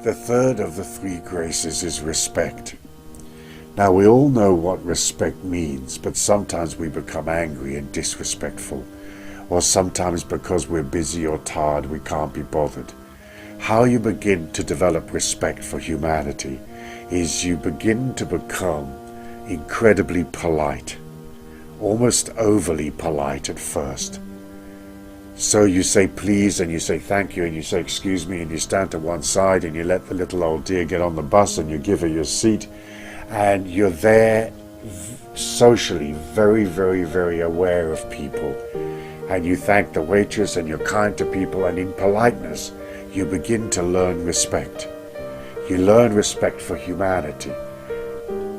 The third of the three graces is respect. Now we all know what respect means, but sometimes we become angry and disrespectful, or sometimes because we're busy or tired we can't be bothered. How you begin to develop respect for humanity is you begin to become incredibly polite, almost overly polite at first. So you say please and you say thank you and you say excuse me and you stand to one side and you let the little old dear get on the bus and you give her your seat, and you're there socially very, very, very aware of people, and you thank the waitress and you're kind to people, and in politeness you begin to learn respect. You learn respect for humanity.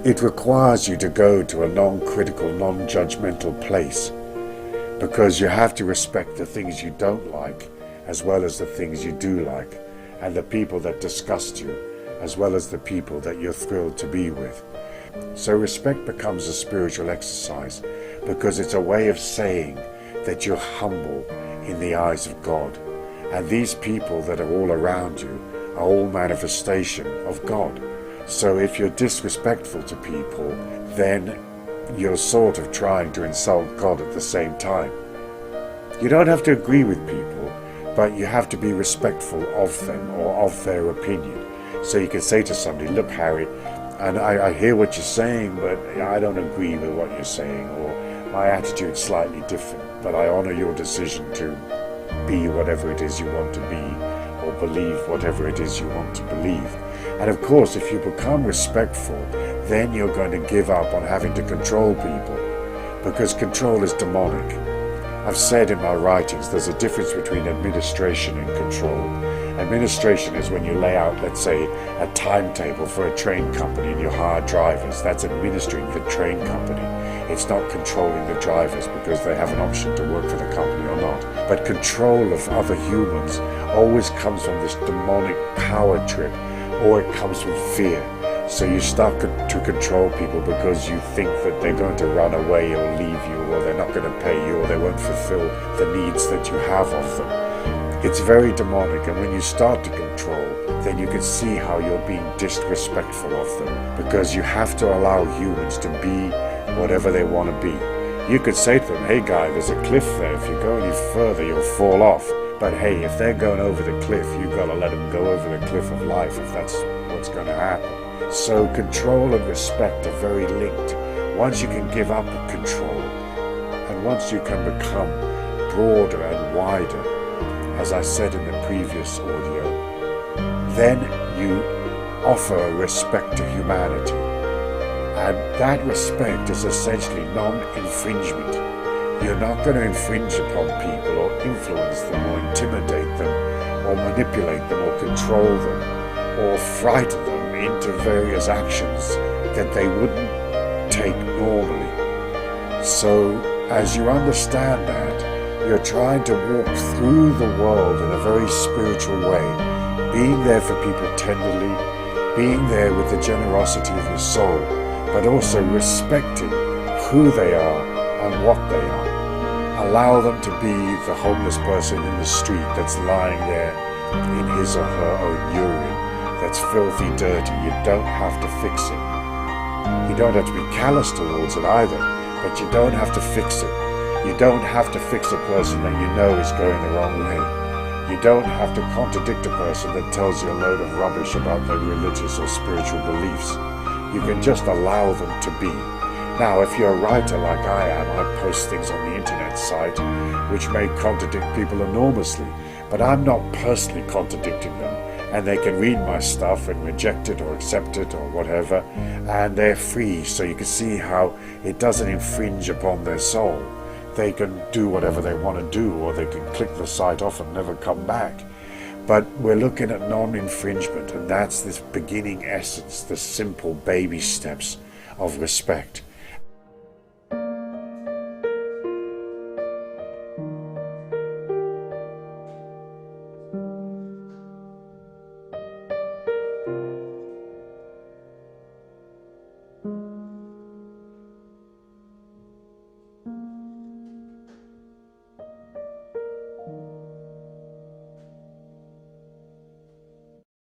It requires you to go to a non-critical, non-judgmental place, because you have to respect the things you don't like as well as the things you do like, and the people that disgust you as well as the people that you're thrilled to be with. So respect becomes a spiritual exercise because it's a way of saying that you're humble in the eyes of God, and these people that are all around you are all manifestation of God. So if you're disrespectful to people, then you're sort of trying to insult God at the same time. You don't have to agree with people, but you have to be respectful of them or of their opinion. So you can say to somebody, look Harry, and I hear what you're saying, but I don't agree with what you're saying, or my attitude's slightly different, but I honor your decision to be whatever it is you want to be, or believe whatever it is you want to believe. And of course, if you become respectful, then you're going to give up on having to control people, because control is demonic. I've said in my writings there's a difference between administration and control. Administration is when you lay out, let's say, a timetable for a train company and you hire drivers. That's administering the train company. It's not controlling the drivers because they have an option to work for the company or not. But control of other humans always comes from this demonic power trip, or it comes from fear. So you start to control people because you think that they're going to run away or leave you, or they're not going to pay you, or they won't fulfill the needs that you have of them. It's very demonic, and when you start to control, then you can see how you're being disrespectful of them, because you have to allow humans to be whatever they want to be. You could say to them, hey guy, there's a cliff there. If you go any further, you'll fall off. But hey, if they're going over the cliff, you've got to let them go over the cliff of life if that's what's going to happen. So control and respect are very linked. Once you can give up control, and once you can become broader and wider, as I said in the previous audio, then you offer respect to humanity. And that respect is essentially non-infringement. You're not going to infringe upon people or influence them or intimidate them or manipulate them or control them or frighten them into various actions that they wouldn't take normally. So as you understand that, you're trying to walk through the world in a very spiritual way, being there for people tenderly, being there with the generosity of your soul, but also respecting who they are and what they are. Allow them to be the homeless person in the street that's lying there in his or her own urine, that's filthy dirty. You don't have to fix it. You don't have to be callous towards it either, but you don't have to fix it. You don't have to fix a person that you know is going the wrong way. You don't have to contradict a person that tells you a load of rubbish about their religious or spiritual beliefs. You can just allow them to be. Now, if you're a writer like I am, I post things on the internet site which may contradict people enormously, but I'm not personally contradicting them, and they can read my stuff and reject it or accept it or whatever, and they're free, so you can see how it doesn't infringe upon their soul. They can do whatever they want to do, or they can click the site off and never come back. But we're looking at non-infringement, and that's this beginning essence, the simple baby steps of respect.